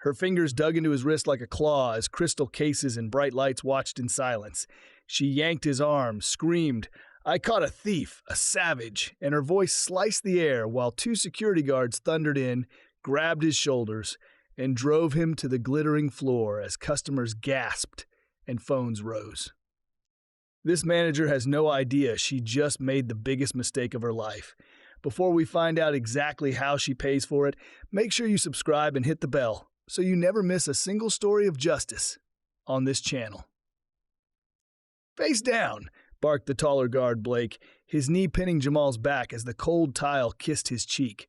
Her fingers dug into his wrist like a claw as crystal cases and bright lights watched in silence. She yanked his arm, screamed, "I caught a thief, a savage," and her voice sliced the air while 2 security guards thundered in, grabbed his shoulders, and drove him to the glittering floor as customers gasped and phones rose. This manager has no idea she just made the biggest mistake of her life. Before we find out exactly how she pays for it, make sure you subscribe and hit the bell so you never miss a single story of justice on this channel. "Face down," barked the taller guard Blake, his knee pinning Jamal's back as the cold tile kissed his cheek.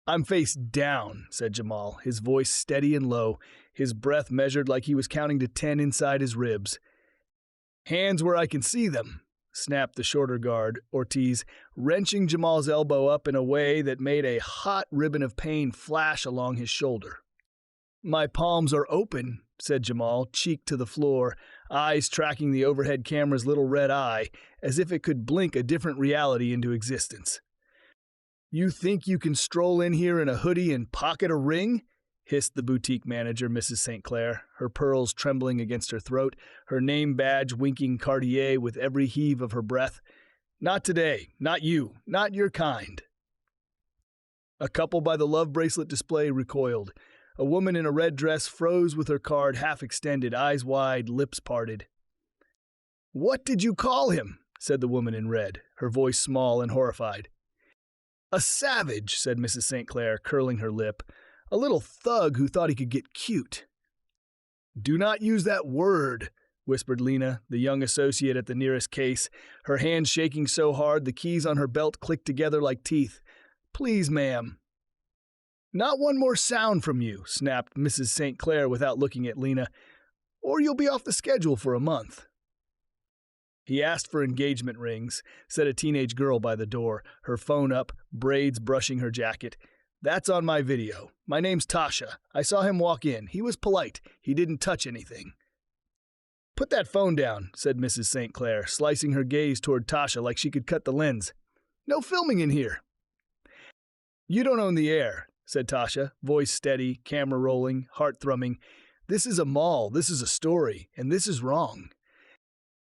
"I'm face down," said Jamal, his voice steady and low, his breath measured like he was counting to 10 inside his ribs. "Hands where I can see them," snapped the shorter guard, Ortiz, wrenching Jamal's elbow up in a way that made a hot ribbon of pain flash along his shoulder. "My palms are open," said Jamal, cheek to the floor, eyes tracking the overhead camera's little red eye, as if it could blink a different reality into existence. "You think you can stroll in here in a hoodie and pocket a ring?" hissed the boutique manager, Mrs. St. Clair, her pearls trembling against her throat, her name badge winking Cartier with every heave of her breath. "Not today, not you, not your kind." A couple by the love bracelet display recoiled. A woman in a red dress froze with her card half extended, eyes wide, lips parted. "What did you call him?" said the woman in red, her voice small and horrified. "A savage," said Mrs. St. Clair, curling her lip. "A little thug who thought he could get cute." "Do not use that word," whispered Lena, the young associate at the nearest case, her hands shaking so hard the keys on her belt clicked together like teeth. "Please, ma'am." "Not one more sound from you," snapped Mrs. St. Clair without looking at Lena, "or you'll be off the schedule for a month." "He asked for engagement rings," said a teenage girl by the door, her phone up, braids brushing her jacket. "That's on my video. My name's Tasha. I saw him walk in. He was polite. He didn't touch anything." "Put that phone down," said Mrs. St. Clair, slicing her gaze toward Tasha like she could cut the lens. "No filming in here." "You don't own the air," said Tasha, voice steady, camera rolling, heart thrumming. "This is a mall, this is a story, and this is wrong."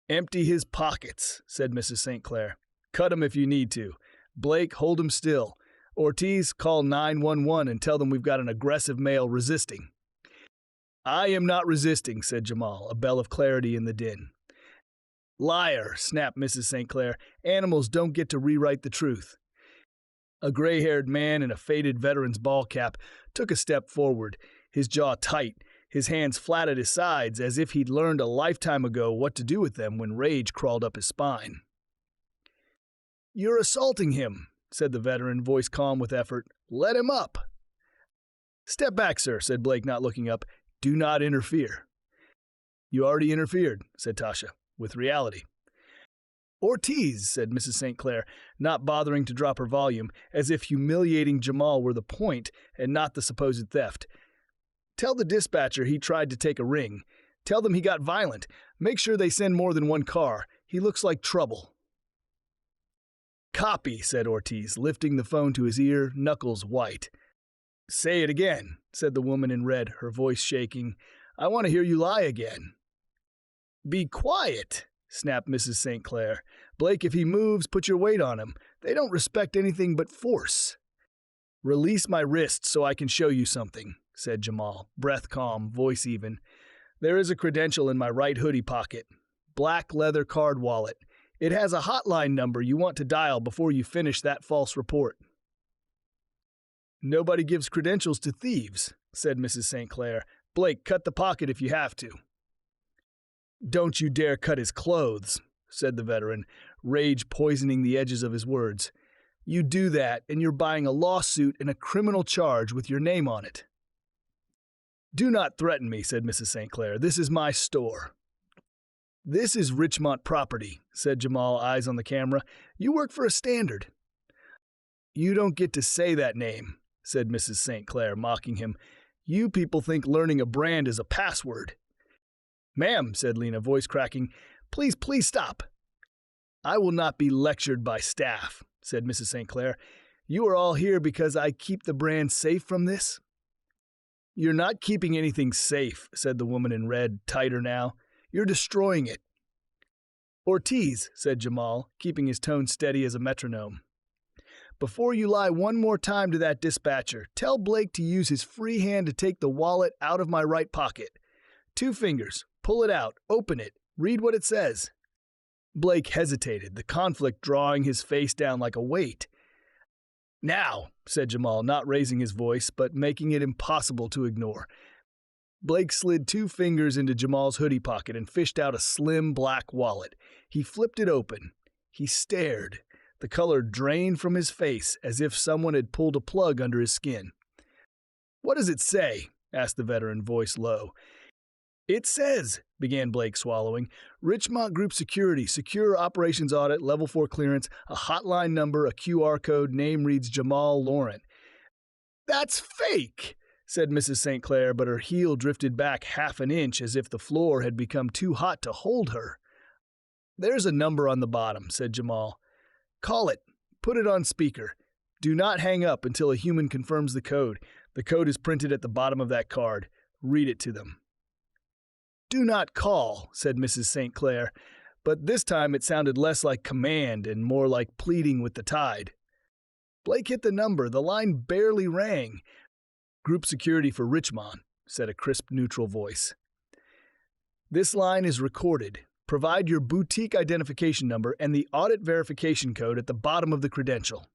"Empty his pockets," said Mrs. St. Clair. "Cut him if you need to. Blake, hold him still. Ortiz, call 911 and tell them we've got an aggressive male resisting." "I am not resisting," said Jamal, a bell of clarity in the din. "Liar," snapped Mrs. St. Clair. "Animals don't get to rewrite the truth." A gray-haired man in a faded veteran's ball cap took a step forward, his jaw tight, his hands flat at his sides as if he'd learned a lifetime ago what to do with them when rage crawled up his spine. "You're assaulting him," said the veteran, voice calm with effort. "Let him up." "Step back, sir," said Blake, not looking up. "Do not interfere." "You already interfered," said Tasha, "with reality." "Ortiz," said Mrs. St. Clair, not bothering to drop her volume, as if humiliating Jamal were the point and not the supposed theft. "Tell the dispatcher he tried to take a ring. Tell them he got violent. Make sure they send more than one car. He looks like trouble." "Copy," said Ortiz, lifting the phone to his ear, knuckles white. "Say it again," said the woman in red, her voice shaking. "I want to hear you lie again." "Be quiet," snapped Mrs. St. Clair. "Blake, if he moves, put your weight on him. They don't respect anything but force." "Release my wrist so I can show you something," said Jamal, breath calm, voice even. "There is a credential in my right hoodie pocket. Black leather card wallet. It has a hotline number you want to dial before you finish that false report." "Nobody gives credentials to thieves," said Mrs. St. Clair. "Blake, cut the pocket if you have to." "Don't you dare cut his clothes," said the veteran, rage poisoning the edges of his words. "You do that, and you're buying a lawsuit and a criminal charge with your name on it." "Do not threaten me," said Mrs. St. Clair. "This is my store." "This is Richmont property," said Jamal, eyes on the camera. "You work for a standard." "You don't get to say that name," said Mrs. St. Clair, mocking him. "You people think learning a brand is a password." "Ma'am," said Lena, voice cracking, "please stop." "I will not be lectured by staff," said Mrs. St. Clair. "You are all here because I keep the brand safe from this." "You're not keeping anything safe," said the woman in red, tighter now. "You're destroying it." "Ortiz," said Jamal, keeping his tone steady as a metronome. "Before you lie one more time to that dispatcher, tell Blake to use his free hand to take the wallet out of my right pocket. 2 fingers. Pull it out. Open it. Read what it says." Blake hesitated, the conflict drawing his face down like a weight. "Now," said Jamal, not raising his voice, but making it impossible to ignore. Blake slid 2 fingers into Jamal's hoodie pocket and fished out a slim black wallet. He flipped it open. He stared. The color drained from his face as if someone had pulled a plug under his skin. "What does it say?" asked the veteran, voice low. "It says," began Blake, swallowing, "Richmont Group Security, secure operations audit, level 4 clearance, a hotline number, a QR code, name reads Jamal Laurent." "That's fake," said Mrs. St. Clair, but her heel drifted back half an inch as if the floor had become too hot to hold her. "There's a number on the bottom," said Jamal. "Call it. Put it on speaker. Do not hang up until a human confirms the code. The code is printed at the bottom of that card. Read it to them." "Do not call," said Mrs. St. Clair, but this time it sounded less like command and more like pleading with the tide. Blake hit the number. The line barely rang. "Group security for Richmont," said a crisp, neutral voice. "This line is recorded. Provide your boutique identification number and the audit verification code at the bottom of the credential."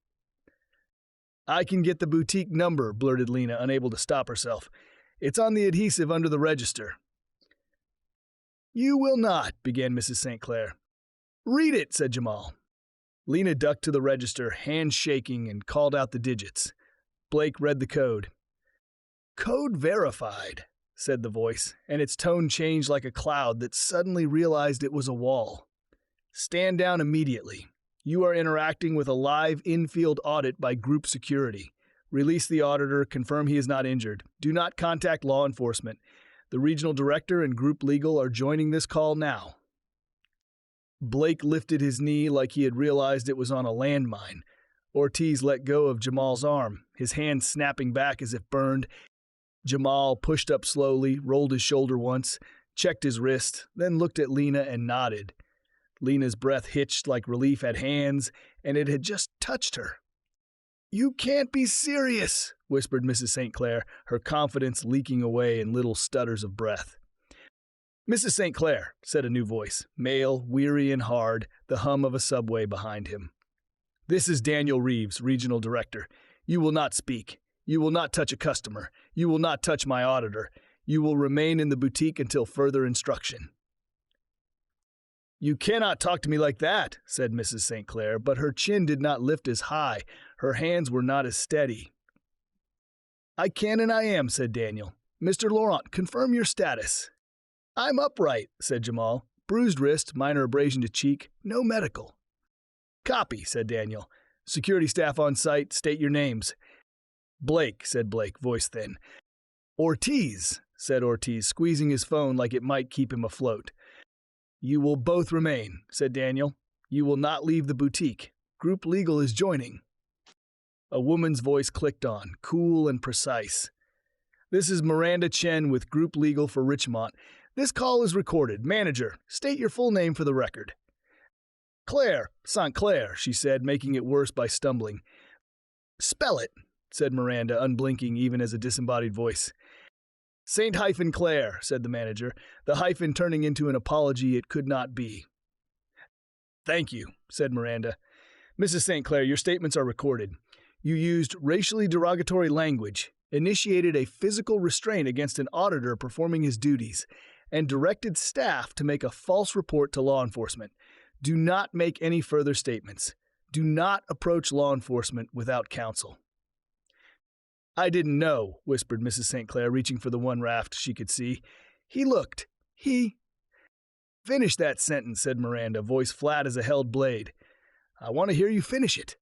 "I can get the boutique number," blurted Lena, unable to stop herself. "It's on the adhesive under the register." "You will not," began Mrs. St. Clair. "Read it," said Jamal. Lena ducked to the register, hands shaking, and called out the digits. Blake read the code. "Code verified," said the voice, and its tone changed like a cloud that suddenly realized it was a wall. "Stand down immediately. You are interacting with a live in-field audit by group security. Release the auditor, confirm he is not injured. Do not contact law enforcement. The regional director and group legal are joining this call now." Blake lifted his knee like he had realized it was on a landmine. Ortiz let go of Jamal's arm, his hand snapping back as if burned. Jamal pushed up slowly, rolled his shoulder once, checked his wrist, then looked at Lena and nodded. Lena's breath hitched like relief had hands, and it had just touched her. "You can't be serious," whispered Mrs. St. Clair, her confidence leaking away in little stutters of breath. "Mrs. St. Clair," said a new voice, male, weary and hard, the hum of a subway behind him. "This is Daniel Reeves, Regional Director. You will not speak. You will not touch a customer. You will not touch my auditor. You will remain in the boutique until further instruction." "You cannot talk to me like that," said Mrs. St. Clair, but her chin did not lift as high. Her hands were not as steady. "I can and I am," said Daniel. "Mr. Laurent, confirm your status." "I'm upright," said Jamal. "Bruised wrist, minor abrasion to cheek, no medical." "Copy," said Daniel. "Security staff on site, state your names." "Blake," said Blake, voice thin. "Ortiz," said Ortiz, squeezing his phone like it might keep him afloat. "You will both remain," said Daniel. "You will not leave the boutique. Group legal is joining." A woman's voice clicked on, cool and precise. "This is Miranda Chen with Group Legal for Richmont. This call is recorded. Manager, state your full name for the record." "Claire, St. Clair," she said, making it worse by stumbling. "Spell it," said Miranda, unblinking even as a disembodied voice. "Saint-Clair," said the manager, the hyphen turning into an apology it could not be. "Thank you," said Miranda. "Mrs. St. Clair, your statements are recorded. You used racially derogatory language, initiated a physical restraint against an auditor performing his duties, and directed staff to make a false report to law enforcement. Do not make any further statements. Do not approach law enforcement without counsel." "I didn't know," whispered Mrs. St. Clair, reaching for the one raft she could see. "He looked. He—" "Finish that sentence," said Miranda, voice flat as a held blade. "I want to hear you finish it."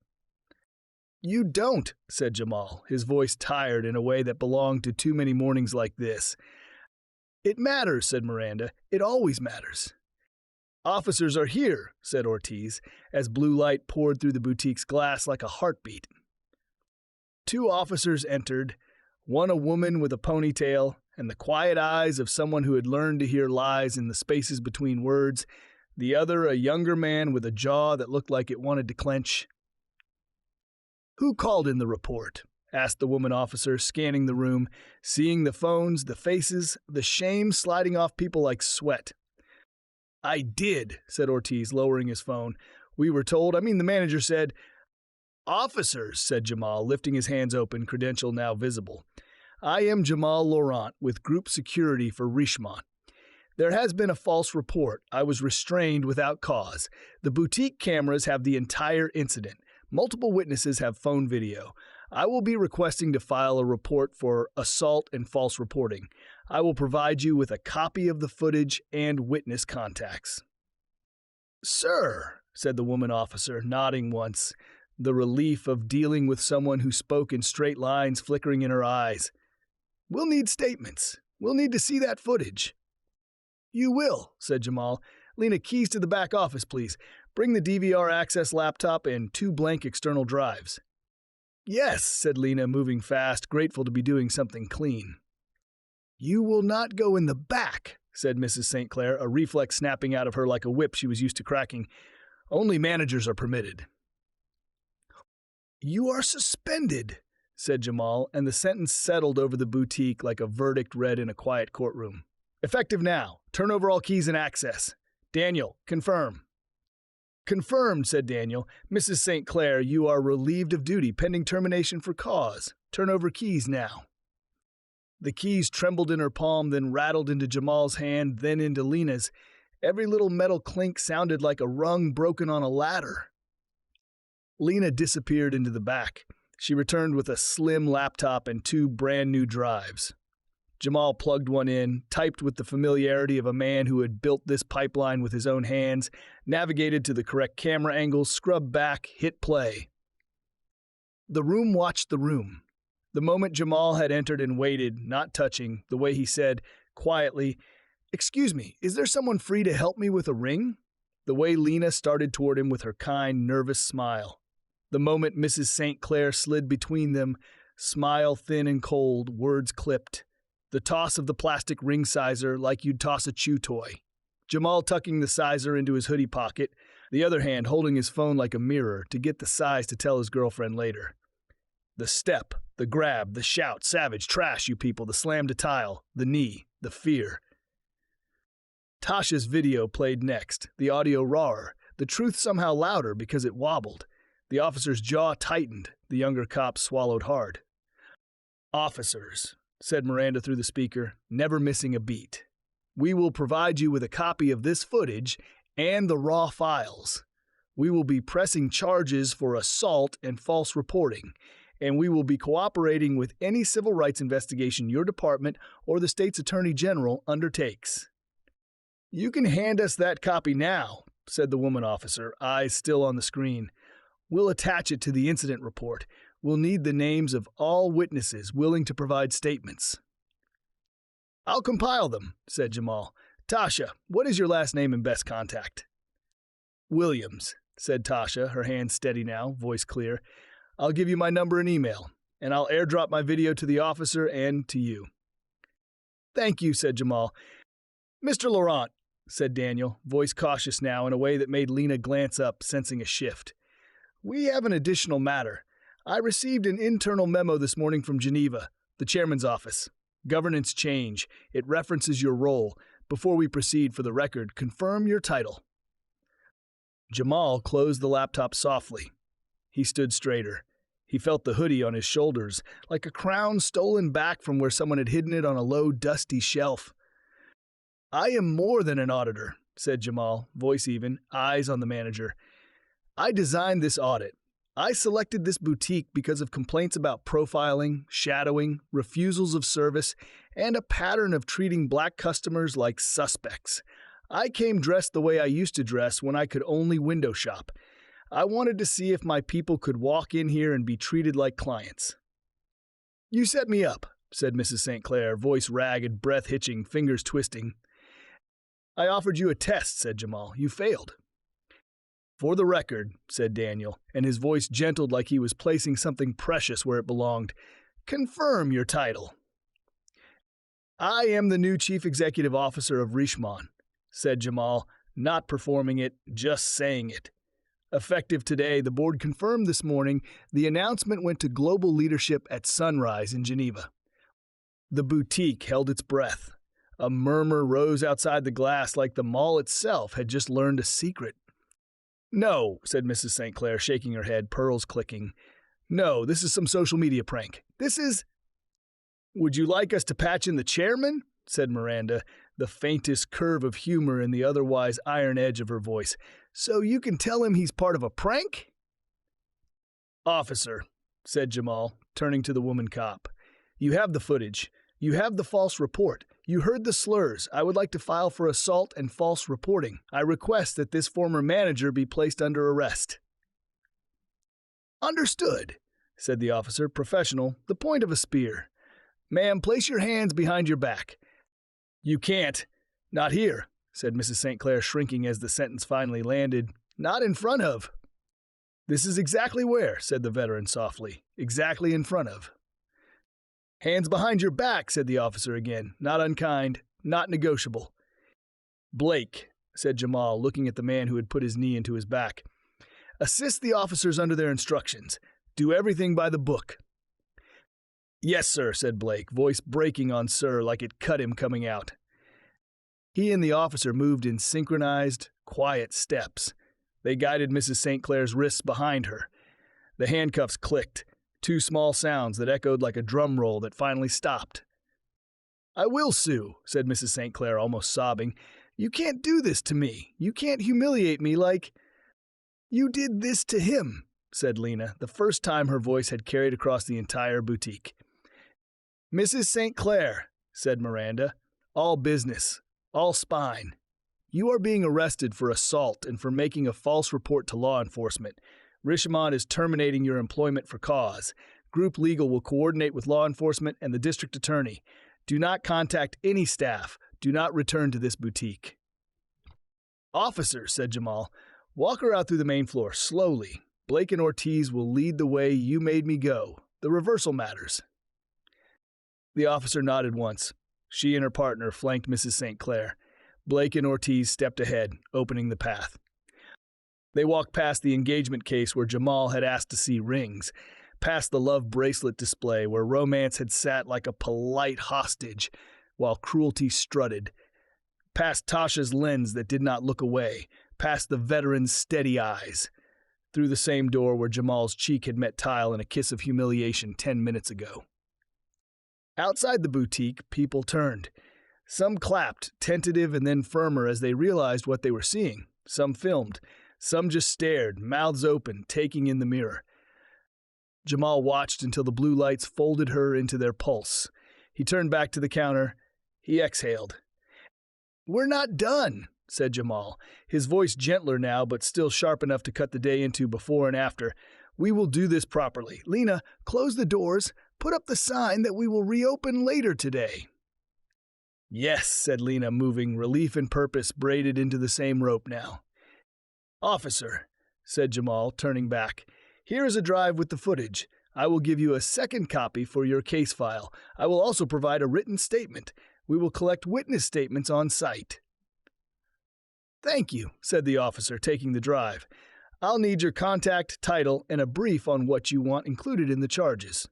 "You don't," said Jamal, his voice tired in a way that belonged to too many mornings like this. "It matters," said Miranda. "It always matters." "Officers are here," said Ortiz, as blue light poured through the boutique's glass like a heartbeat. 2 officers entered, One a woman with a ponytail and the quiet eyes of someone who had learned to hear lies in the spaces between words, the other a younger man with a jaw that looked like it wanted to clench. "Who called in the report?" asked the woman officer, scanning the room, seeing the phones, the faces, the shame sliding off people like sweat. "I did," said Ortiz, lowering his phone. "We were told, the manager said—" "Officers," said Jamal, lifting his hands open, credential now visible. "I am Jamal Laurent with Group Security for Richemont. There has been a false report. I was restrained without cause. The boutique cameras have the entire incident. Multiple witnesses have phone video. I will be requesting to file a report for assault and false reporting. I will provide you with a copy of the footage and witness contacts." "Sir," said the woman officer, nodding once, the relief of dealing with someone who spoke in straight lines flickering in her eyes. "We'll need statements. We'll need to see that footage." "You will," said Jamal. "Lena, keys to the back office, please. Bring the DVR access laptop and 2 blank external drives." "Yes," said Lena, moving fast, grateful to be doing something clean. "You will not go in the back," said Mrs. St. Clair, a reflex snapping out of her like a whip she was used to cracking. "Only managers are permitted." "You are suspended," said Jamal, and the sentence settled over the boutique like a verdict read in a quiet courtroom. "Effective now. Turn over all keys and access. Daniel, confirm." "Confirmed," said Daniel. "Mrs. St. Clair, you are relieved of duty pending termination for cause. Turn over keys now." The keys trembled in her palm, then rattled into Jamal's hand, then into Lena's. Every little metal clink sounded like a rung broken on a ladder. Lena disappeared into the back. She returned with a slim laptop and 2 brand-new drives. Jamal plugged one in, typed with the familiarity of a man who had built this pipeline with his own hands, navigated to the correct camera angles, scrubbed back, hit play. The room watched the room. The moment Jamal had entered and waited, not touching, the way he said, quietly, "Excuse me, is there someone free to help me with a ring?" The way Lena started toward him with her kind, nervous smile. The moment Mrs. St. Clair slid between them, smile thin and cold, words clipped. The toss of the plastic ring sizer like you'd toss a chew toy. Jamal tucking the sizer into his hoodie pocket, the other hand holding his phone like a mirror to get the size to tell his girlfriend later. The step, the grab, the shout, savage, trash, you people, the slam to tile, the knee, the fear. Tasha's video played next, the audio rawer, the truth somehow louder because it wobbled. The officer's jaw tightened. The younger cop swallowed hard. "Officers," said Miranda through the speaker, never missing a beat. "We will provide you with a copy of this footage and the raw files. We will be pressing charges for assault and false reporting, and we will be cooperating with any civil rights investigation your department or the state's attorney general undertakes." "You can hand us that copy now," said the woman officer, eyes still on the screen. "We'll attach it to the incident report. We'll need the names of all witnesses willing to provide statements." "I'll compile them," said Jamal. "Tasha, what is your last name and best contact?" "Williams," said Tasha, her hand steady now, voice clear. "I'll give you my number and email, and I'll airdrop my video to the officer and to you." "Thank you," said Jamal. "Mr. Laurent," said Daniel, voice cautious now in a way that made Lena glance up, sensing a shift. "We have an additional matter. I received an internal memo this morning from Geneva, the chairman's office. Governance change. It references your role. Before we proceed, for the record, confirm your title." Jamal closed the laptop softly. He stood straighter. He felt the hoodie on his shoulders, like a crown stolen back from where someone had hidden it on a low, dusty shelf. "I am more than an auditor," said Jamal, voice even, eyes on the manager. "I designed this audit. I selected this boutique because of complaints about profiling, shadowing, refusals of service, and a pattern of treating black customers like suspects. I came dressed the way I used to dress when I could only window shop. I wanted to see if my people could walk in here and be treated like clients." "You set me up," said Mrs. St. Clair, voice ragged, breath hitching, fingers twisting. "I offered you a test," said Jamal. "You failed." "For the record," said Daniel, and his voice gentled like he was placing something precious where it belonged, Confirm your title." "I am the new Chief Executive Officer of Richemont," said Jamal, not performing it, just saying it. Effective today, the board confirmed this morning the announcement went to global leadership at sunrise in Geneva. The boutique held its breath. A murmur rose outside the glass like the mall itself had just learned a secret. "No," said Mrs. St. Clair, shaking her head, pearls clicking. "No, this is some social media prank. This is—" "Would you like us to patch in the chairman?" said Miranda, the faintest curve of humor in the otherwise iron edge of her voice. "So you can tell him he's part of a prank?" "Officer," said Jamal, turning to the woman cop, "you have the footage. You have the false report. You heard the slurs. I would like to file for assault and false reporting. I request that this former manager be placed under arrest." "Understood," said the officer, professional, the point of a spear. "Ma'am, place your hands behind your back." "You can't. Not here," said Mrs. St. Clair, shrinking as the sentence finally landed. "Not in front of." "This is exactly where," said the veteran softly. "Exactly in front of." "Hands behind your back," said the officer again. "Not unkind. Not negotiable." "Blake," said Jamal, looking at the man who had put his knee into his back. "Assist the officers under their instructions. Do everything by the book." "Yes, sir," said Blake, voice breaking on sir like it cut him coming out. He and the officer moved in synchronized, quiet steps. They guided Mrs. St. Clair's wrists behind her. The handcuffs clicked, two small sounds that echoed like a drum roll that finally stopped. "I will sue," said Mrs. St. Clair, almost sobbing. "You can't do this to me. You can't humiliate me like—" "You did this to him," said Lena, the first time her voice had carried across the entire boutique. "Mrs. St. Clair," said Miranda, "all business, all spine. You are being arrested for assault and for making a false report to law enforcement. Richemont is terminating your employment for cause. Group Legal will coordinate with law enforcement and the district attorney. Do not contact any staff. Do not return to this boutique." "Officer," said Jamal, "walk her out through the main floor, slowly. Blake and Ortiz will lead the way you made me go. The reversal matters." The officer nodded once. She and her partner flanked Mrs. St. Clair. Blake and Ortiz stepped ahead, opening the path. They walked past the engagement case where Jamal had asked to see rings, past the love bracelet display where romance had sat like a polite hostage while cruelty strutted, past Tasha's lens that did not look away, past the veteran's steady eyes, through the same door where Jamal's cheek had met tile in a kiss of humiliation 10 minutes ago. Outside the boutique, people turned. Some clapped, tentative and then firmer as they realized what they were seeing. Some filmed. Some just stared, mouths open, taking in the mirror. Jamal watched until the blue lights folded her into their pulse. He turned back to the counter. He exhaled. "We're not done," said Jamal, his voice gentler now but still sharp enough to cut the day into before and after. "We will do this properly. Lena, close the doors. Put up the sign that we will reopen later today." "Yes," said Lena, moving, relief and purpose braided into the same rope now. "Officer," said Jamal, turning back, "here is a drive with the footage. I will give you a second copy for your case file. I will also provide a written statement. We will collect witness statements on site." "Thank you," said the officer, taking the drive. "I'll need your contact, title, and a brief on what you want included in the charges."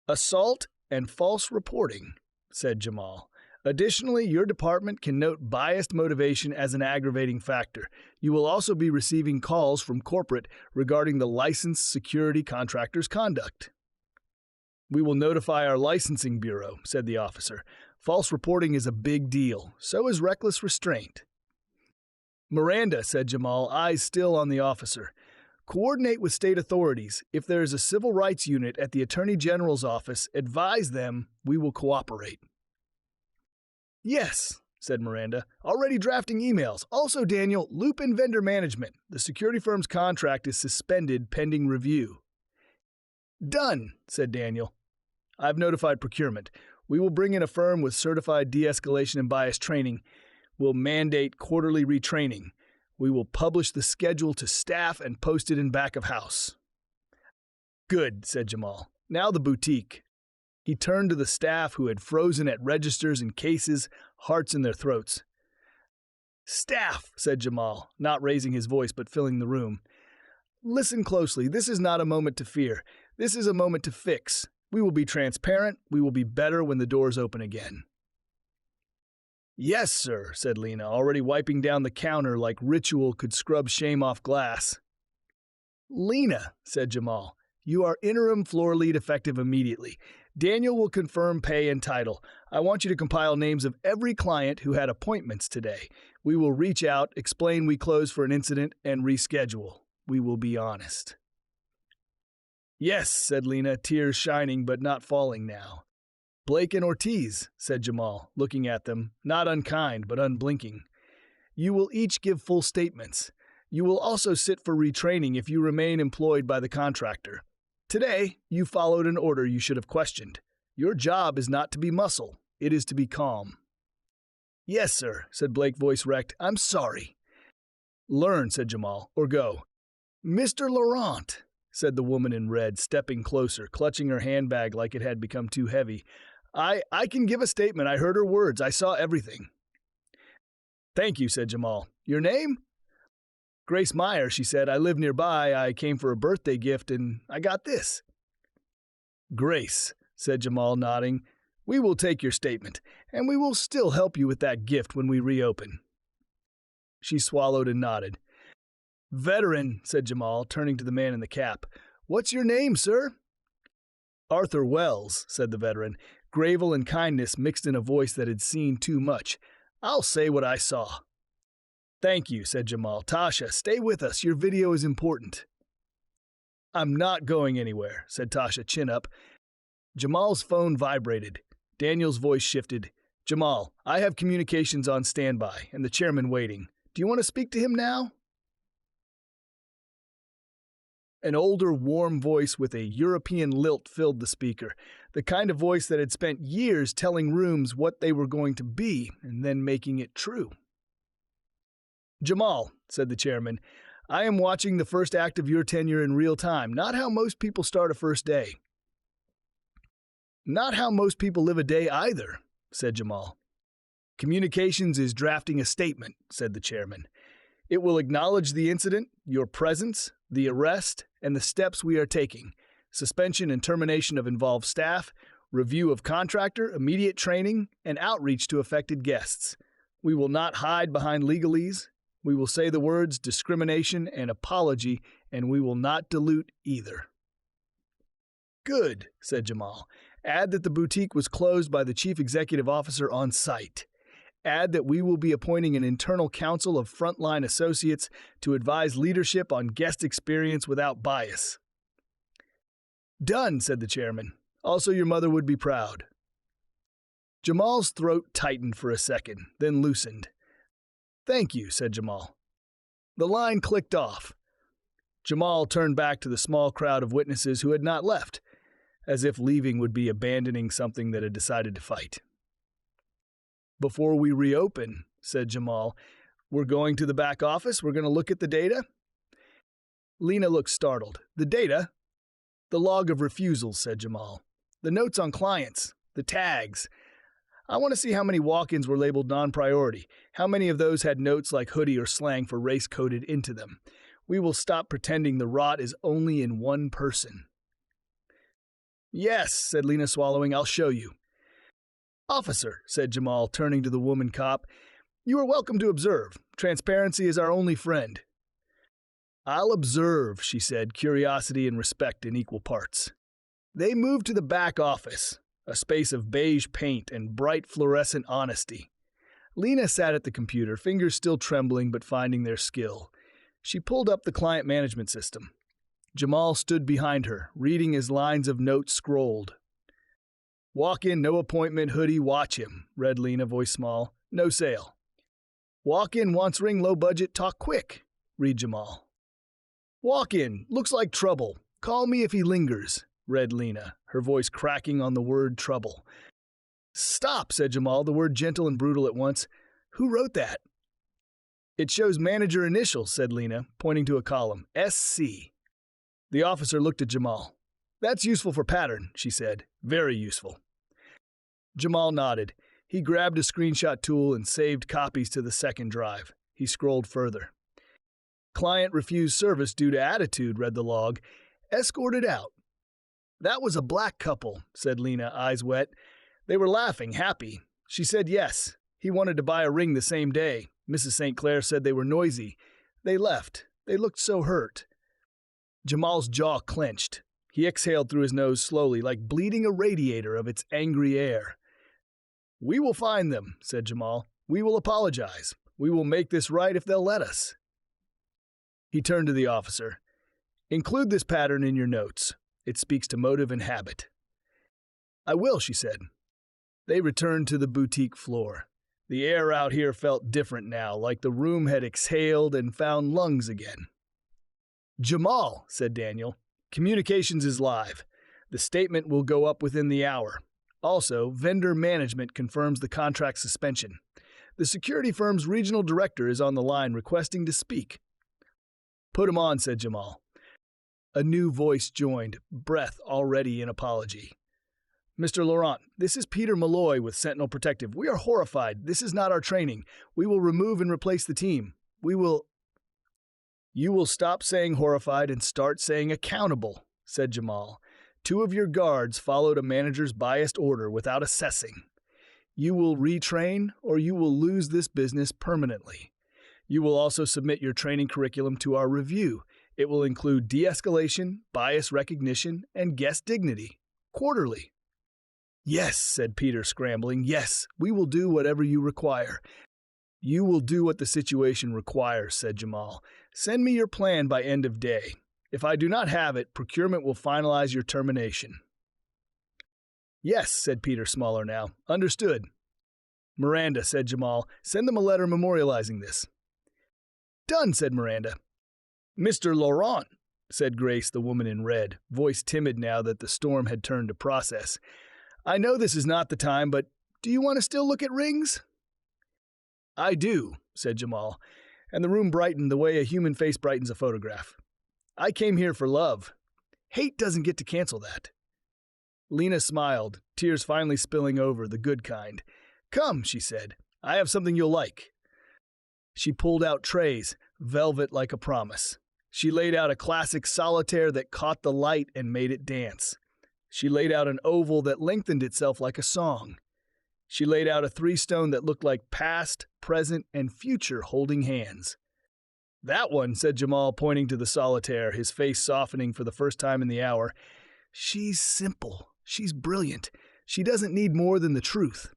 "Assault and false reporting," said Jamal. "Additionally, your department can note biased motivation as an aggravating factor. You will also be receiving calls from corporate regarding the licensed security contractor's conduct." "We will notify our licensing bureau," said the officer. "False reporting is a big deal. So is reckless restraint." "Miranda," said Jamal, eyes still on the officer. "Coordinate with state authorities. If there is a civil rights unit at the Attorney General's office, advise them. We will cooperate." "Yes," said Miranda. "Already drafting emails. Also, Daniel, loop in vendor management. The security firm's contract is suspended pending review." "Done," said Daniel. "I've notified procurement. We will bring in a firm with certified de-escalation and bias training. We'll mandate quarterly retraining. We will publish the schedule to staff and post it in back of house." "Good," said Jamal. Now the boutique. He turned to the staff who had frozen at registers and cases, hearts in their throats. "Staff," said Jamal, not raising his voice but filling the room. "Listen closely. This is not a moment to fear. This is a moment to fix. We will be transparent. We will be better when the doors open again." "Yes, sir," said Lena, already wiping down the counter like ritual could scrub shame off glass. "Lena," said Jamal, "you are interim floor lead effective immediately. Daniel will confirm pay and title. I want you to compile names of every client who had appointments today. We will reach out, explain we closed for an incident, and reschedule. We will be honest." "Yes," said Lena, tears shining but not falling now. "Blake and Ortiz," said Jamal, looking at them, not unkind but unblinking. "You will each give full statements. You will also sit for retraining if you remain employed by the contractor. Today, you followed an order you should have questioned. Your job is not to be muscle. It is to be calm." "Yes, sir," said Blake, voice wrecked. "I'm sorry." "Learn," said Jamal, "or go." "Mr. Laurent," said the woman in red, stepping closer, clutching her handbag like it had become too heavy. I can give a statement. I heard her words. I saw everything." "Thank you," said Jamal. "Your name?" "Grace Meyer," she said. "I live nearby. I came for a birthday gift, and I got this." "Grace," said Jamal, nodding. "We will take your statement, and we will still help you with that gift when we reopen." She swallowed and nodded. "Veteran," said Jamal, turning to the man in the cap. "What's your name, sir?" "Arthur Wells," said the veteran, gravel and kindness mixed in a voice that had seen too much. "I'll say what I saw." "Thank you," said Jamal. "Tasha, stay with us. Your video is important." "I'm not going anywhere," said Tasha, chin up. Jamal's phone vibrated. Daniel's voice shifted. "Jamal, I have communications on standby, and the chairman waiting. Do you want to speak to him now?" An older, warm voice with a European lilt filled the speaker, the kind of voice that had spent years telling rooms what they were going to be and then making it true. "Jamal," said the chairman, "I am watching the first act of your tenure in real time, not how most people start a first day." "Not how most people live a day either," said Jamal. "Communications is drafting a statement," said the chairman. "It will acknowledge the incident, your presence, the arrest, and the steps we are taking. Suspension and termination of involved staff, review of contractor, immediate training, and outreach to affected guests. We will not hide behind legalese. We will say the words discrimination and apology, and we will not dilute either." "Good," said Jamal. "Add that the boutique was closed by the chief executive officer on site. Add that we will be appointing an internal council of frontline associates to advise leadership on guest experience without bias." "Done," said the chairman. "Also, your mother would be proud." Jamal's throat tightened for a second, then loosened. "Thank you," said Jamal. The line clicked off. Jamal turned back to the small crowd of witnesses who had not left, as if leaving would be abandoning something that had decided to fight. "Before we reopen," said Jamal, "we're going to the back office. We're going to look at the data." Lena looked startled. "The data?" "The log of refusals," said Jamal. "The notes on clients. The tags. I want to see how many walk-ins were labeled non-priority. How many of those had notes like hoodie or slang for race coded into them. We will stop pretending the rot is only in one person." "Yes," said Lena, swallowing. "I'll show you." "Officer," said Jamal, turning to the woman cop, "you are welcome to observe. Transparency is our only friend." "I'll observe," she said, curiosity and respect in equal parts. They moved to the back office, a space of beige paint and bright fluorescent honesty. Lena sat at the computer, fingers still trembling but finding their skill. She pulled up the client management system. Jamal stood behind her, reading as lines of notes scrolled. "Walk in, no appointment, Hoodie, watch him," read Lena, voice small. "No sale." "Walk in, wants ring, low budget, talk quick," read Jamal. "Walk in, looks like trouble. Call me if he lingers," read Lena, her voice cracking on the word trouble. "Stop," said Jamal, the word gentle and brutal at once. "Who wrote that?" "It shows manager initials," said Lena, pointing to a column. SC. The officer looked at Jamal. That's useful for pattern, she said. Very useful. Jamal nodded. He grabbed a screenshot tool and saved copies to the second drive. He scrolled further. Client refused service due to attitude, read the log. Escorted out. That was a black couple, said Lena, eyes wet. They were laughing, happy. She said yes. He wanted to buy a ring the same day. Mrs. St. Clair said they were noisy. They left. They looked so hurt. Jamal's jaw clenched. He exhaled through his nose slowly, like bleeding a radiator of its angry air. We will find them, said Jamal. We will apologize. We will make this right if they'll let us. He turned to the officer. Include this pattern in your notes. It speaks to motive and habit. I will, she said. They returned to the boutique floor. The air out here felt different now, like the room had exhaled and found lungs again. Jamal, said Daniel. Communications is live. The statement will go up within the hour. Also, vendor management confirms the contract suspension. The security firm's regional director is on the line requesting to speak. Put him on, said Jamal. A new voice joined, breath already in apology. Mr. Laurent, this is Peter Malloy with Sentinel Protective. We are horrified. This is not our training. We will remove and replace the team. You will stop saying horrified and start saying accountable, said Jamal. 2 of your guards followed a manager's biased order without assessing. You will retrain or you will lose this business permanently. You will also submit your training curriculum to our review. It will include de-escalation, bias recognition, and guest dignity. Quarterly. Yes, said Peter, scrambling. Yes, we will do whatever you require. You will do what the situation requires, said Jamal. Send me your plan by end of day. If I do not have it, procurement will finalize your termination. Yes, said Peter, smaller now. Understood. Miranda, said Jamal. Send them a letter memorializing this. Done, said Miranda. Mr. Laurent, said Grace, the woman in red, voice timid now that the storm had turned to process. I know this is not the time, but do you want to still look at rings? I do, said Jamal, and the room brightened the way a human face brightens a photograph. I came here for love. Hate doesn't get to cancel that. Lena smiled, tears finally spilling over, the good kind. Come, she said. I have something you'll like. She pulled out trays, velvet like a promise. She laid out a classic solitaire that caught the light and made it dance. She laid out an oval that lengthened itself like a song. She laid out a 3-stone that looked like past, present, and future holding hands. That one, said Jamal, pointing to the solitaire, his face softening for the first time in the hour. She's simple. She's brilliant. She doesn't need more than the truth.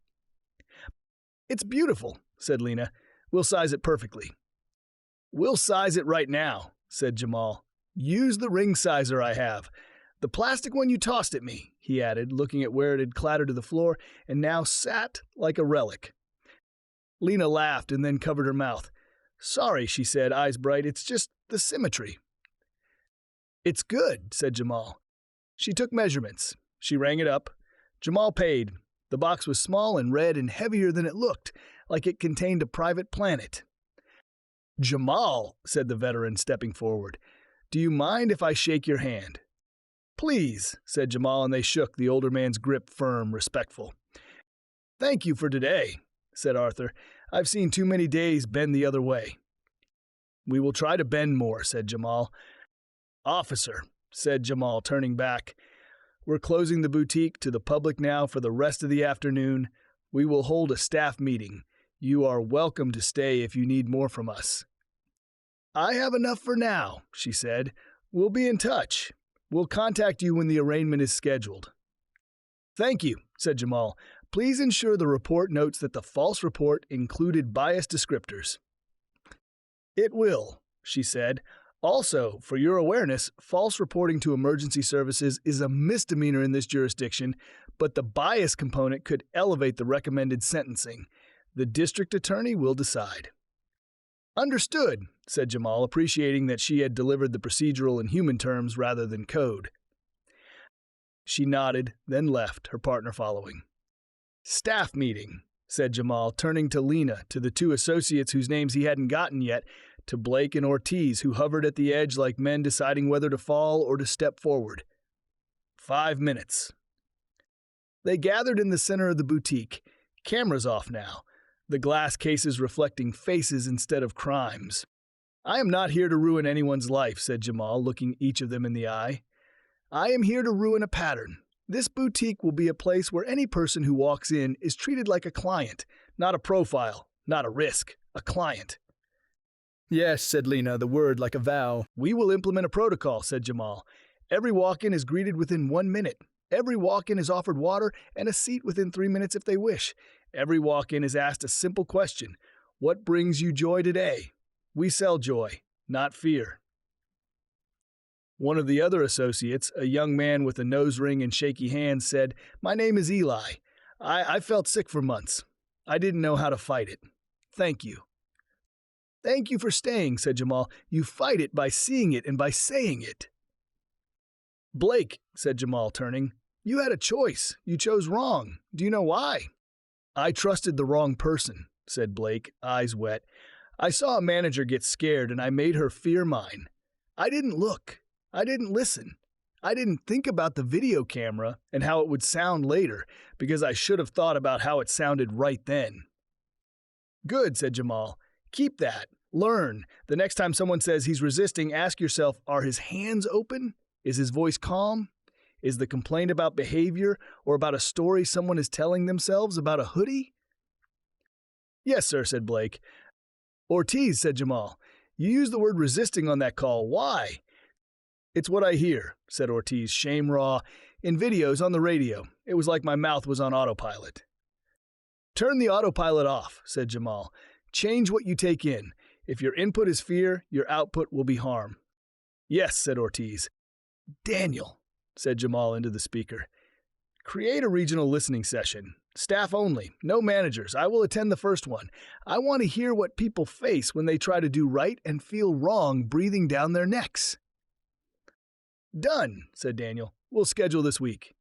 It's beautiful, said Lena. We'll size it perfectly. We'll size it right now, said Jamal. Use the ring sizer I have. The plastic one you tossed at me, he added, looking at where it had clattered to the floor and now sat like a relic. Lena laughed and then covered her mouth. Sorry, she said, eyes bright. It's just the symmetry. It's good, said Jamal. She took measurements. She rang it up. Jamal paid. The box was small and red and heavier than it looked, like it contained a private planet. Jamal, said the veteran, stepping forward, do you mind if I shake your hand? Please, said Jamal, and they shook, the older man's grip firm, respectful. Thank you for today, said Arthur. I've seen too many days bend the other way. We will try to bend more, said Jamal. Officer, said Jamal, turning back. We're closing the boutique to the public now for the rest of the afternoon. We will hold a staff meeting. You are welcome to stay if you need more from us. I have enough for now, she said. We'll be in touch. We'll contact you when the arraignment is scheduled. Thank you, said Jamal. Please ensure the report notes that the false report included biased descriptors. It will, she said. Also, for your awareness, false reporting to emergency services is a misdemeanor in this jurisdiction, but the bias component could elevate the recommended sentencing. The district attorney will decide. Understood, said Jamal, appreciating that she had delivered the procedural in human terms rather than code. She nodded, then left, her partner following. Staff meeting, said Jamal, turning to Lena, to the 2 associates whose names he hadn't gotten yet, to Blake and Ortiz, who hovered at the edge like men deciding whether to fall or to step forward. 5 minutes. They gathered in the center of the boutique. Cameras off now, the glass cases reflecting faces instead of crimes. I am not here to ruin anyone's life, said Jamal, looking each of them in the eye. I am here to ruin a pattern. This boutique will be a place where any person who walks in is treated like a client, not a profile, not a risk, a client. Yes, said Lena, the word like a vow. We will implement a protocol, said Jamal. Every walk-in is greeted within 1 minute. Every walk-in is offered water and a seat within 3 minutes if they wish. Every walk-in is asked a simple question. What brings you joy today? We sell joy, not fear. One of the other associates, a young man with a nose ring and shaky hands, said, My name is Eli. I felt sick for months. I didn't know how to fight it. Thank you. Thank you for staying, said Jamal. You fight it by seeing it and by saying it. Blake, said Jamal, turning, you had a choice. You chose wrong. Do you know why? I trusted the wrong person, said Blake, eyes wet. I saw a manager get scared and I made her fear mine. I didn't look. I didn't listen. I didn't think about the video camera and how it would sound later because I should have thought about how it sounded right then. Good, said Jamal. Keep that. Learn. The next time someone says he's resisting, ask yourself, are his hands open? Is his voice calm? Is the complaint about behavior or about a story someone is telling themselves about a hoodie? Yes, sir, said Blake. Ortiz, said Jamal. You used the word resisting on that call. Why? It's what I hear, said Ortiz, shame raw. In videos on the radio, it was like my mouth was on autopilot. Turn the autopilot off, said Jamal. Change what you take in. If your input is fear, your output will be harm. Yes, said Ortiz. Daniel, said Jamal into the speaker. Create a regional listening session. Staff only, no managers. I will attend the first one. I want to hear what people face when they try to do right and feel wrong breathing down their necks. Done, said Daniel. We'll schedule this week.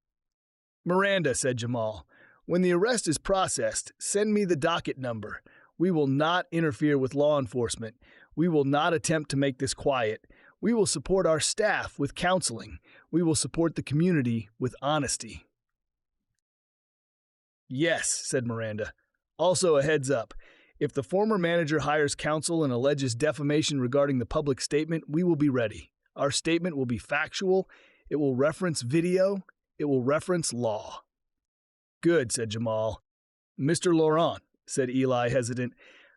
Miranda, said Jamal. When the arrest is processed, send me the docket number. We will not interfere with law enforcement. We will not attempt to make this quiet. We will support our staff with counseling. We will support the community with honesty. Yes, said Miranda. Also a heads up. If the former manager hires counsel and alleges defamation regarding the public statement, we will be ready. Our statement will be factual. It will reference video. It will reference law. Good, said Jamal. Mr. Laurent, said Eli, hesitant.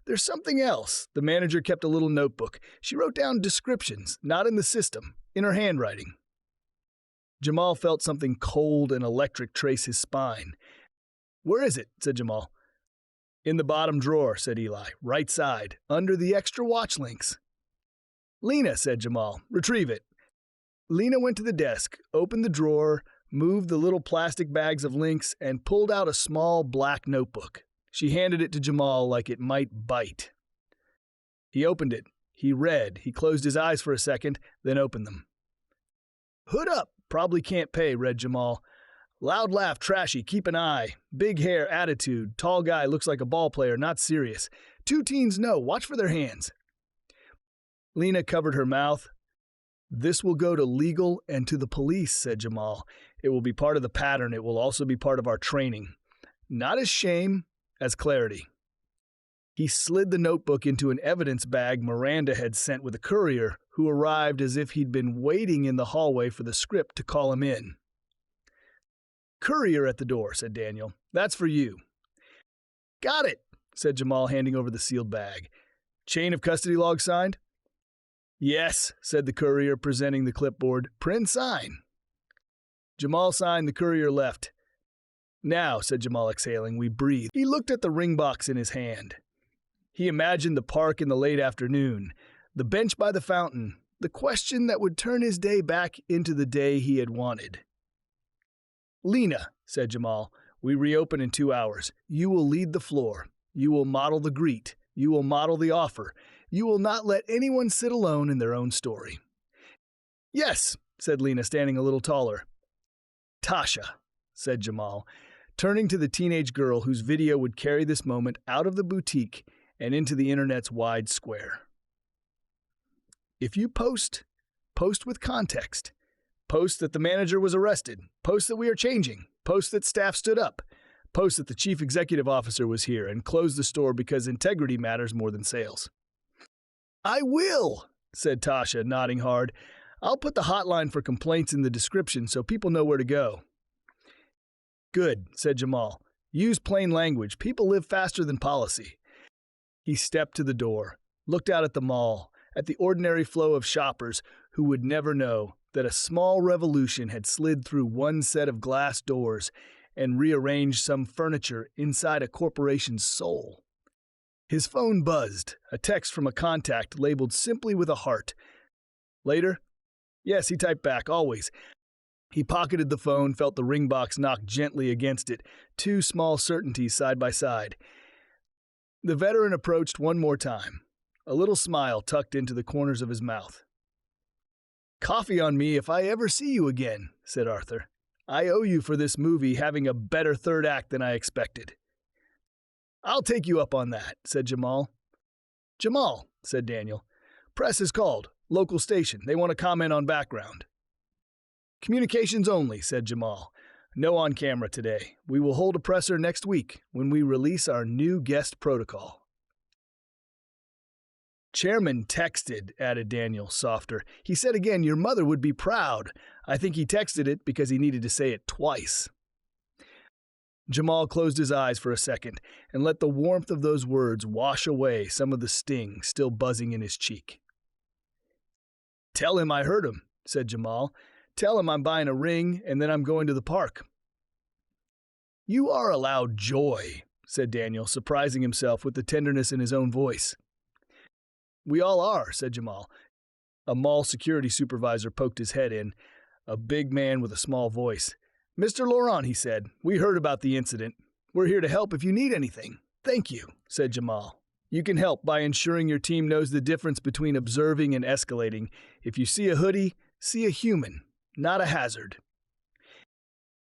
There's something else. The manager kept a little notebook. She wrote down descriptions, not in the system, in her handwriting. Jamal felt something cold and electric trace his spine. Where is it? Said Jamal. In the bottom drawer, said Eli, right side, under the extra watch links. Lena, said Jamal, retrieve it. Lena went to the desk, opened the drawer, moved the little plastic bags of links, and pulled out a small black notebook. She handed it to Jamal like it might bite. He opened it. He read. He closed his eyes for a second, then opened them. Hood up, probably can't pay, read Jamal. Loud laugh, trashy, keep an eye. Big hair, attitude. Tall guy, looks like a ball player, not serious. 2 teens, no, watch for their hands. Lena covered her mouth. This will go to legal and to the police, said Jamal. It will be part of the pattern. It will also be part of our training. Not as shame, as clarity. He slid the notebook into an evidence bag Miranda had sent with a courier, who arrived as if he'd been waiting in the hallway for the script to call him in. Courier at the door, said Daniel. That's for you. Got it, said Jamal, handing over the sealed bag. Chain of custody log signed? Yes, said the courier, presenting the clipboard. Print sign. Jamal signed, the courier left. Now, said Jamal, exhaling, we breathe. He looked at the ring box in his hand. He imagined the park in the late afternoon, the bench by the fountain, the question that would turn his day back into the day he had wanted. Lena, said Jamal, we reopen in 2 hours. You will lead the floor. You will model the greet. You will model the offer. You will not let anyone sit alone in their own story. Yes, said Lena, standing a little taller. Tasha, said Jamal, turning to the teenage girl whose video would carry this moment out of the boutique and into the internet's wide square. If you post with context. Post that the manager was arrested. Post that we are changing. Post that staff stood up. Post that the chief executive officer was here and closed the store because integrity matters more than sales. I will, said Tasha, nodding hard. I'll put the hotline for complaints in the description so people know where to go. Good, said Jamal. Use plain language. People live faster than policy. He stepped to the door, looked out at the mall, at the ordinary flow of shoppers who would never know that a small revolution had slid through one set of glass doors and rearranged some furniture inside a corporation's soul. His phone buzzed, a text from a contact labeled simply with a heart. Later? Yes, he typed back, always. He pocketed the phone, felt the ring box knock gently against it, two small certainties side by side. The veteran approached one more time, a little smile tucked into the corners of his mouth. Coffee on me if I ever see you again, said Arthur. I owe you for this movie having a better third act than I expected. I'll take you up on that, said Jamal. Jamal, said Daniel. Press is called. Local station. They want to comment on background. Communications only, said Jamal. No on camera today. We will hold a presser next week when we release our new guest protocol. Chairman texted, added Daniel, softer. He said again, your mother would be proud. I think he texted it because he needed to say it twice. Jamal closed his eyes for a second and let the warmth of those words wash away some of the sting still buzzing in his cheek. Tell him I heard him, said Jamal. Tell him I'm buying a ring and then I'm going to the park. You are allowed joy, said Daniel, surprising himself with the tenderness in his own voice. We all are, said Jamal. A mall security supervisor poked his head in, a big man with a small voice. Mr. Laurent, he said, we heard about the incident. We're here to help if you need anything. Thank you, said Jamal. You can help by ensuring your team knows the difference between observing and escalating. If you see a hoodie, see a human, not a hazard.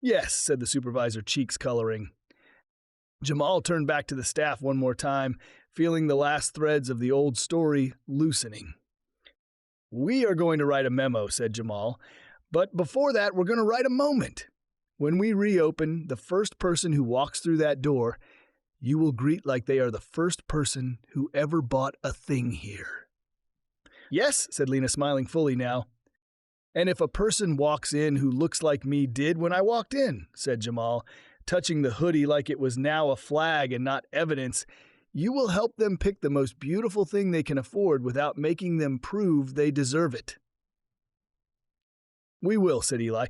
Yes, said the supervisor, cheeks coloring. Jamal turned back to the staff one more time, feeling the last threads of the old story loosening. We are going to write a memo, said Jamal. But before that, we're going to write a moment. When we reopen, the first person who walks through that door, you will greet like they are the first person who ever bought a thing here. Yes, said Lena, smiling fully now. And if a person walks in who looks like me did when I walked in, said Jamal, touching the hoodie like it was now a flag and not evidence, you will help them pick the most beautiful thing they can afford without making them prove they deserve it. We will, said Eli.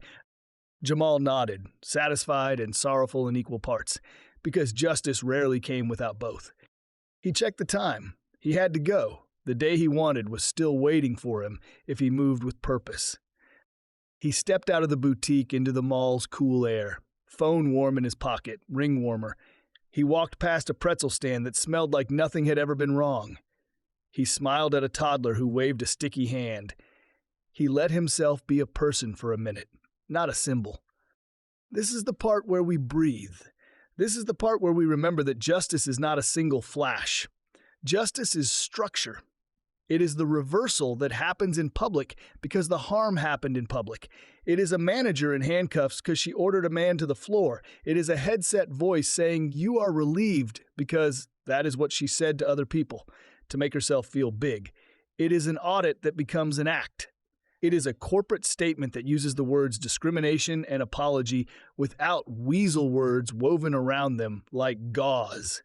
Jamal nodded, satisfied and sorrowful in equal parts, because justice rarely came without both. He checked the time. He had to go. The day he wanted was still waiting for him if he moved with purpose. He stepped out of the boutique into the mall's cool air, phone warm in his pocket, ring warmer. He walked past a pretzel stand that smelled like nothing had ever been wrong. He smiled at a toddler who waved a sticky hand. He let himself be a person for a minute, not a symbol. This is the part where we breathe. This is the part where we remember that justice is not a single flash. Justice is structure. It is the reversal that happens in public because the harm happened in public. It is a manager in handcuffs because she ordered a man to the floor. It is a headset voice saying you are relieved because that is what she said to other people, to make herself feel big. It is an audit that becomes an act. It is a corporate statement that uses the words discrimination and apology without weasel words woven around them like gauze.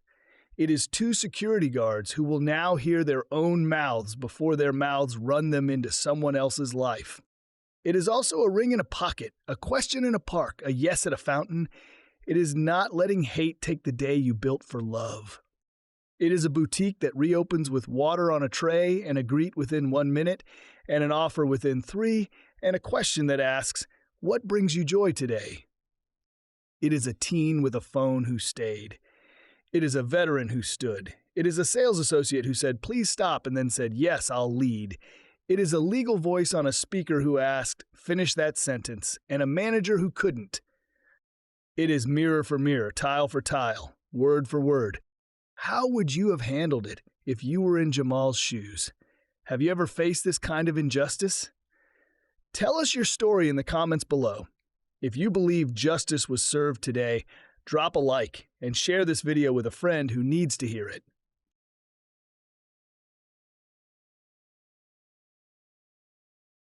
It is two security guards who will now hear their own mouths before their mouths run them into someone else's life. It is also a ring in a pocket, a question in a park, a yes at a fountain. It is not letting hate take the day you built for love. It is a boutique that reopens with water on a tray and a greet within 1 minute, and an offer within 3, and a question that asks, what brings you joy today? It is a teen with a phone who stayed. It is a veteran who stood. It is a sales associate who said, please stop, and then said, yes, I'll lead. It is a legal voice on a speaker who asked, finish that sentence, and a manager who couldn't. It is mirror for mirror, tile for tile, word for word. How would you have handled it if you were in Jamal's shoes? Have you ever faced this kind of injustice? Tell us your story in the comments below. If you believe justice was served today, drop a like and share this video with a friend who needs to hear it.